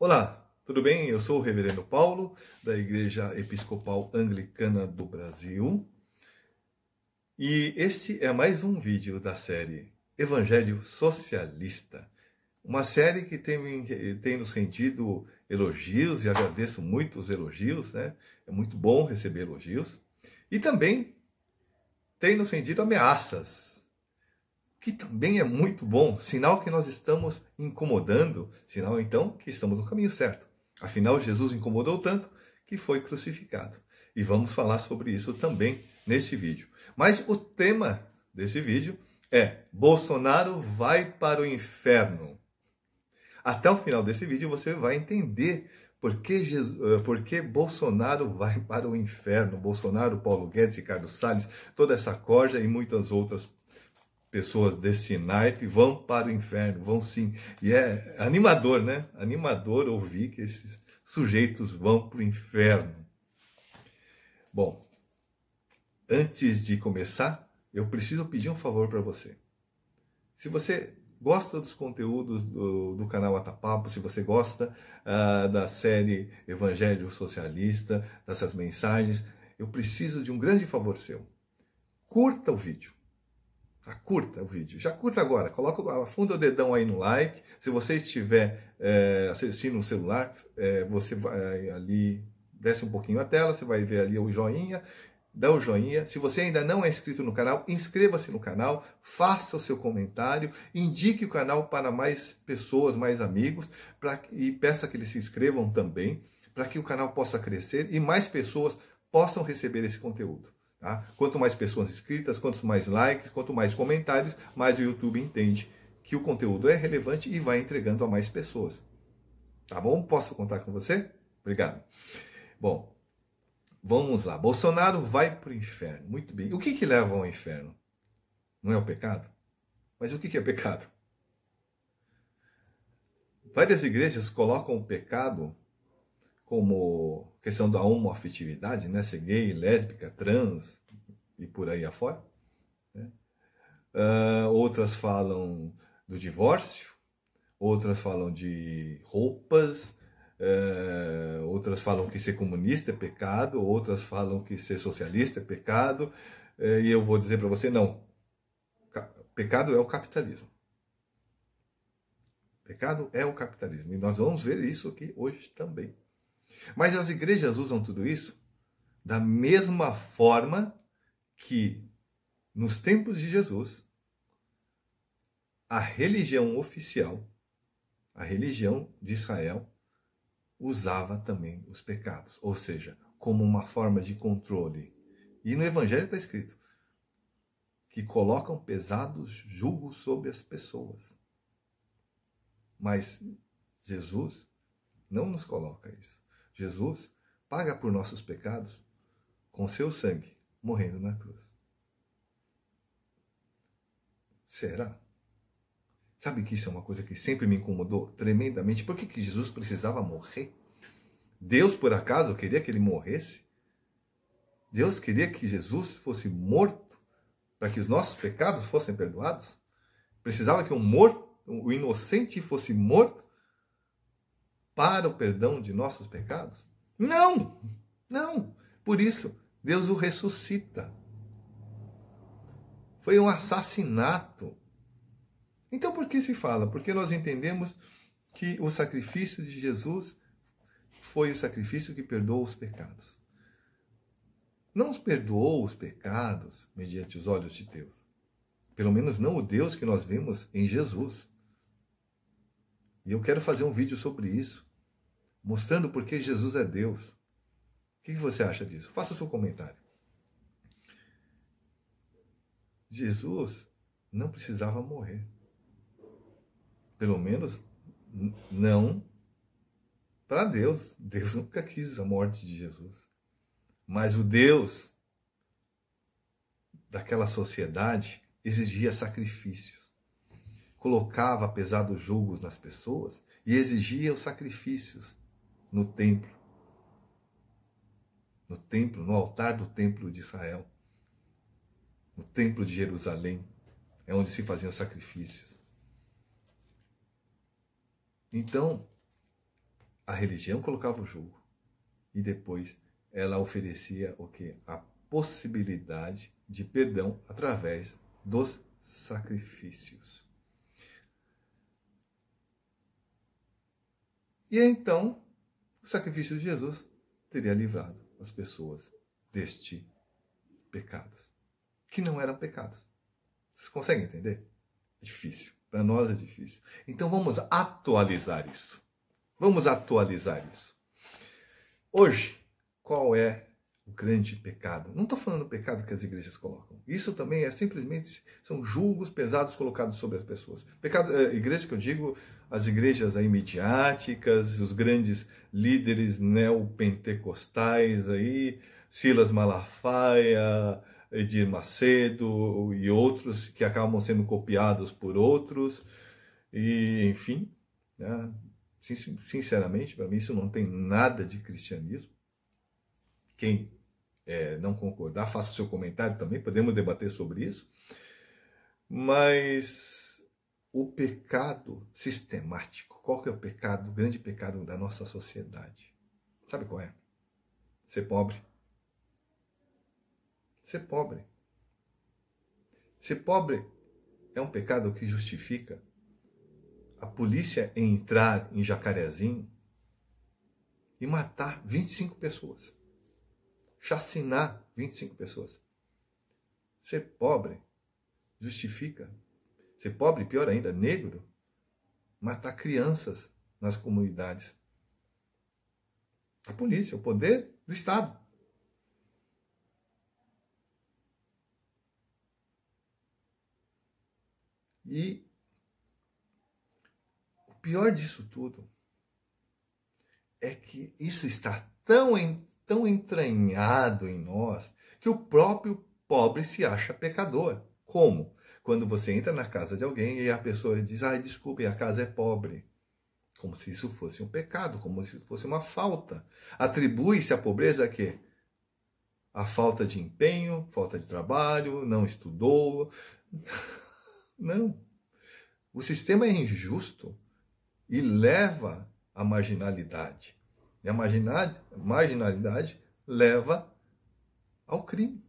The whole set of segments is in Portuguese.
Olá, tudo bem? Eu sou o Reverendo Paulo, da Igreja Episcopal Anglicana do Brasil, e este é mais um vídeo da série Evangelho Socialista, uma série que tem nos rendido elogios, e agradeço muito os elogios, né? É muito bom receber elogios, e também tem nos rendido ameaças, que também é muito bom, sinal que nós estamos incomodando, sinal então que estamos no caminho certo. Afinal, Jesus incomodou tanto que foi crucificado. E vamos falar sobre isso também neste vídeo. Mas o tema desse vídeo é: Bolsonaro vai para o inferno. Até o final desse vídeo você vai entender por que Bolsonaro vai para o inferno. Bolsonaro, Paulo Guedes, Ricardo Salles, toda essa corja e muitas outras pessoas desse naipe vão para o inferno, vão sim. E é animador, né? Animador ouvir que esses sujeitos vão para o inferno. Bom, antes de começar, eu preciso pedir um favor para você. Se você gosta dos conteúdos do canal Atapapo, se você gosta da série Evangelho Socialista, dessas mensagens, eu preciso de um grande favor seu. Curta o vídeo. Curta o vídeo. Já curta agora. Afunda o dedão aí no like. Se você estiver assistindo no celular, você vai ali, desce um pouquinho a tela, você vai ver ali o joinha. Dá o joinha. Se você ainda não é inscrito no canal, inscreva-se no canal, faça o seu comentário, indique o canal para mais pessoas, mais amigos, e peça que eles se inscrevam também, para que o canal possa crescer e mais pessoas possam receber esse conteúdo. Tá? Quanto mais pessoas inscritas, quanto mais likes, quanto mais comentários, mais o YouTube entende que o conteúdo é relevante e vai entregando a mais pessoas. Tá bom? Posso contar com você? Obrigado. Bom, vamos lá. Bolsonaro vai para o inferno. Muito bem. O que leva ao inferno? Não é o pecado? Mas o que é pecado? Várias igrejas colocam o pecado como questão da homoafetividade, né? Ser gay, lésbica, trans e por aí afora. Né? Outras falam do divórcio, outras falam de roupas, outras falam que ser comunista é pecado, outras falam que ser socialista é pecado, e eu vou dizer para você, não. Pecado é o capitalismo. Pecado é o capitalismo. E nós vamos ver isso aqui hoje também. Mas as igrejas usam tudo isso da mesma forma que, nos tempos de Jesus, a religião oficial, a religião de Israel, usava também os pecados, ou seja, como uma forma de controle. E no Evangelho está escrito que colocam pesados julgos sobre as pessoas. Mas Jesus não nos coloca isso. Jesus paga por nossos pecados com seu sangue, morrendo na cruz. Será? Sabe que isso é uma coisa que sempre me incomodou tremendamente? Por que Jesus precisava morrer? Deus, por acaso, queria que ele morresse? Deus queria que Jesus fosse morto para que os nossos pecados fossem perdoados? Precisava que o inocente fosse morto para o perdão de nossos pecados? Não! Não! Por isso, Deus o ressuscita. Foi um assassinato. Então por que se fala? Porque nós entendemos que o sacrifício de Jesus foi o sacrifício que perdoou os pecados. Não os perdoou os pecados mediante os olhos de Deus. Pelo menos não o Deus que nós vemos em Jesus. E eu quero fazer um vídeo sobre isso, mostrando por que Jesus é Deus. O que você acha disso? Faça o seu comentário. Jesus não precisava morrer. Pelo menos não para Deus. Deus nunca quis a morte de Jesus. Mas o Deus daquela sociedade exigia sacrifícios. Colocava pesados julgos nas pessoas e exigia os sacrifícios no templo. No templo, no altar do templo de Israel. No templo de Jerusalém. É onde se faziam sacrifícios. Então, A religião colocava o jugo e depois ela oferecia o quê? A possibilidade de perdão através dos sacrifícios. E então, o sacrifício de Jesus teria livrado as pessoas deste pecados, que não eram pecados. Vocês conseguem entender? É difícil. Para nós é difícil. Então vamos atualizar isso. Vamos atualizar isso. Hoje, qual é o grande pecado? Não estou falando do pecado que as igrejas colocam. Isso também é simplesmente, são julgos pesados colocados sobre as pessoas. Pecado, igreja que eu digo, as igrejas aí midiáticas, os grandes líderes neopentecostais aí, Silas Malafaia, Edir Macedo e outros que acabam sendo copiados por outros. E, enfim, né? Sinceramente, para mim isso não tem nada de cristianismo. Quem não concordar, faça o seu comentário também, podemos debater sobre isso. Mas o pecado sistemático, qual que é o pecado, o grande pecado da nossa sociedade? Sabe qual é? Ser pobre. Ser pobre. Ser pobre é um pecado que justifica a polícia entrar em Jacarezinho e matar 25 pessoas. Chacinar 25 pessoas. Ser pobre justifica. Ser pobre, pior ainda, negro, matar crianças nas comunidades. A polícia, o poder do Estado. E o pior disso tudo é que isso está tão entranhado em nós que o próprio pobre se acha pecador. Como? Quando você entra na casa de alguém e a pessoa diz, desculpe, a casa é pobre. Como se isso fosse um pecado, como se fosse uma falta. Atribui-se a pobreza a quê? A falta de empenho, falta de trabalho, não estudou. Não. O sistema é injusto e leva à marginalidade. E a marginalidade leva ao crime.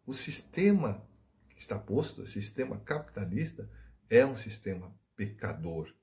O sistema que está posto, o sistema capitalista, é um sistema pecador.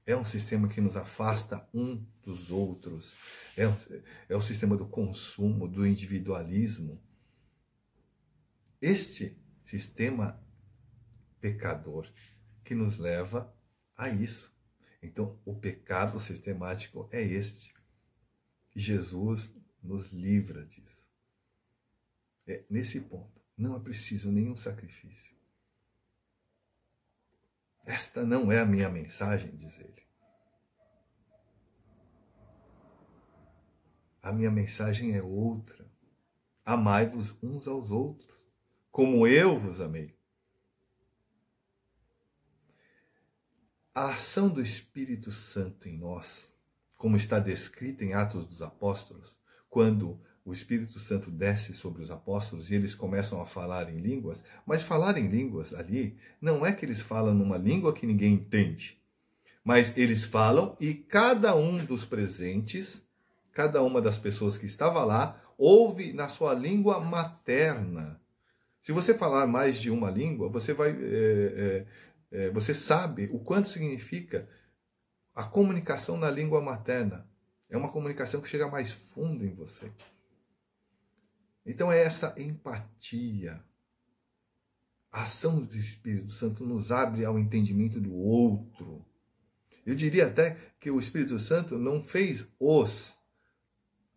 É um sistema que nos afasta um dos outros. É o sistema do consumo, do individualismo. Este sistema pecador que nos leva a isso. Então, o pecado sistemático é este. E Jesus nos livra disso. É nesse ponto. Não é preciso nenhum sacrifício. Esta não é a minha mensagem, diz ele. A minha mensagem é outra. Amai-vos uns aos outros, como eu vos amei. A ação do Espírito Santo em nós, como está descrita em Atos dos Apóstolos, quando o Espírito Santo desce sobre os apóstolos e eles começam a falar em línguas, mas falar em línguas ali não é que eles falam numa língua que ninguém entende, mas eles falam e cada um dos presentes, cada uma das pessoas que estava lá, ouve na sua língua materna. Se você falar mais de uma língua, você vai... você sabe o quanto significa a comunicação na língua materna. É uma comunicação que chega mais fundo em você. Então é essa empatia. A ação do Espírito Santo nos abre ao entendimento do outro. Eu diria até que o Espírito Santo não fez os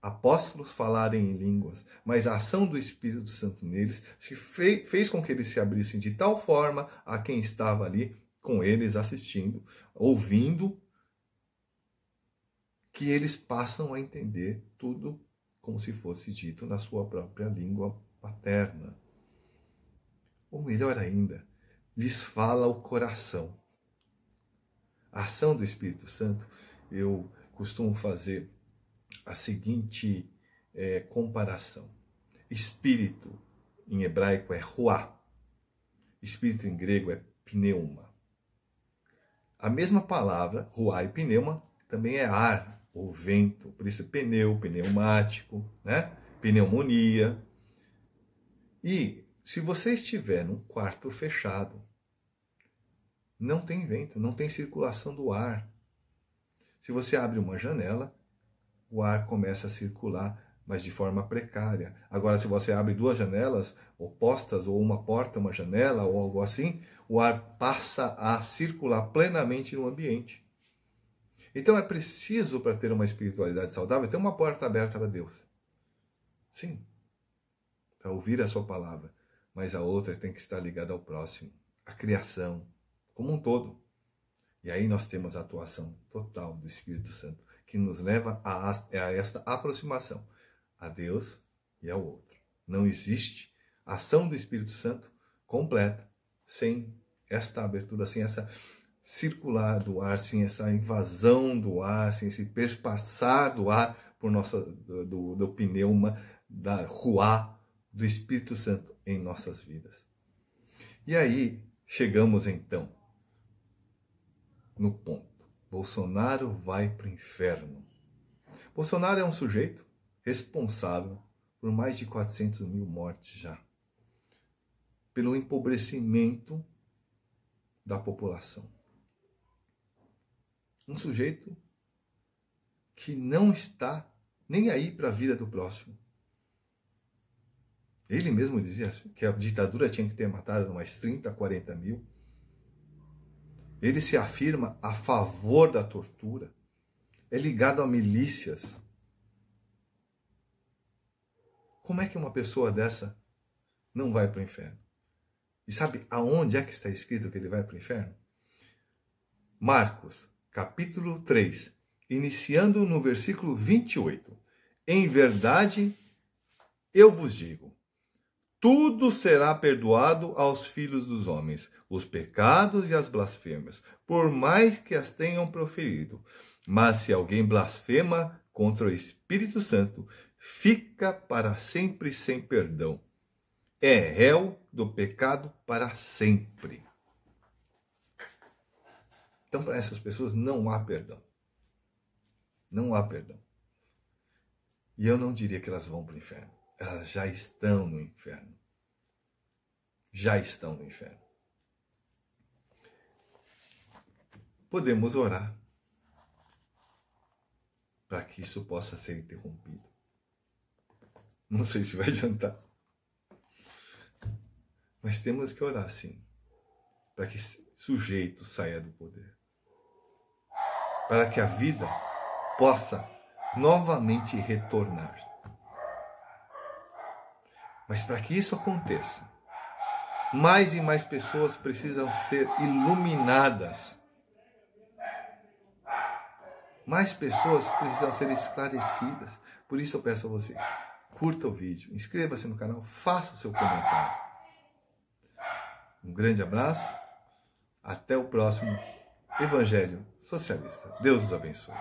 apóstolos falarem em línguas, mas a ação do Espírito Santo neles fez com que eles se abrissem de tal forma a quem estava ali com eles assistindo, ouvindo, que eles passam a entender tudo como se fosse dito na sua própria língua materna. Ou melhor ainda, lhes fala o coração. A ação do Espírito Santo, eu costumo fazer a seguinte comparação. Espírito, em hebraico, é ruá. Espírito, em grego, é pneuma. A mesma palavra, ruá e pneuma, também é ar ou vento, por isso pneu, pneumático, né? Pneumonia. E se você estiver num quarto fechado, não tem vento, não tem circulação do ar. Se você abre uma janela, o ar começa a circular, mas de forma precária. Agora, se você abre duas janelas opostas, ou uma porta, uma janela, ou algo assim, o ar passa a circular plenamente no ambiente. Então é preciso, para ter uma espiritualidade saudável, ter uma porta aberta para Deus. Sim, para ouvir a sua palavra. Mas a outra tem que estar ligada ao próximo, à criação, como um todo. E aí nós temos a atuação total do Espírito Santo, que nos leva a esta aproximação a Deus e ao outro. Não existe ação do Espírito Santo completa sem esta abertura, sem essa circular do ar, sem essa invasão do ar, sem esse perpassar do ar por do pneuma, da ruá do Espírito Santo em nossas vidas. E aí chegamos então no ponto. Bolsonaro vai para o inferno. Bolsonaro é um sujeito responsável por mais de 400 mil mortes já. Pelo empobrecimento da população. Um sujeito que não está nem aí para a vida do próximo. Ele mesmo dizia que a ditadura tinha que ter matado mais 30, 40 mil. Ele se afirma a favor da tortura. É ligado a milícias. Como é que uma pessoa dessa não vai para o inferno? E sabe aonde é que está escrito que ele vai para o inferno? Marcos, capítulo 3, iniciando no versículo 28. Em verdade, eu vos digo, tudo será perdoado aos filhos dos homens, os pecados e as blasfêmias, por mais que as tenham proferido. Mas se alguém blasfema contra o Espírito Santo, fica para sempre sem perdão. É réu do pecado para sempre. Então, para essas pessoas não há perdão. Não há perdão. E eu não diria que elas vão para o inferno. Elas já estão no inferno. Já estão no inferno. Podemos orar para que isso possa ser interrompido. Não sei se vai adiantar. Mas temos que orar, sim, para que esse sujeito saia do poder. Para que a vida possa novamente retornar. Mas para que isso aconteça, mais e mais pessoas precisam ser iluminadas. Mais pessoas precisam ser esclarecidas. Por isso eu peço a vocês, curta o vídeo, inscreva-se no canal, faça o seu comentário. Um grande abraço, até o próximo Evangelho Socialista. Deus os abençoe.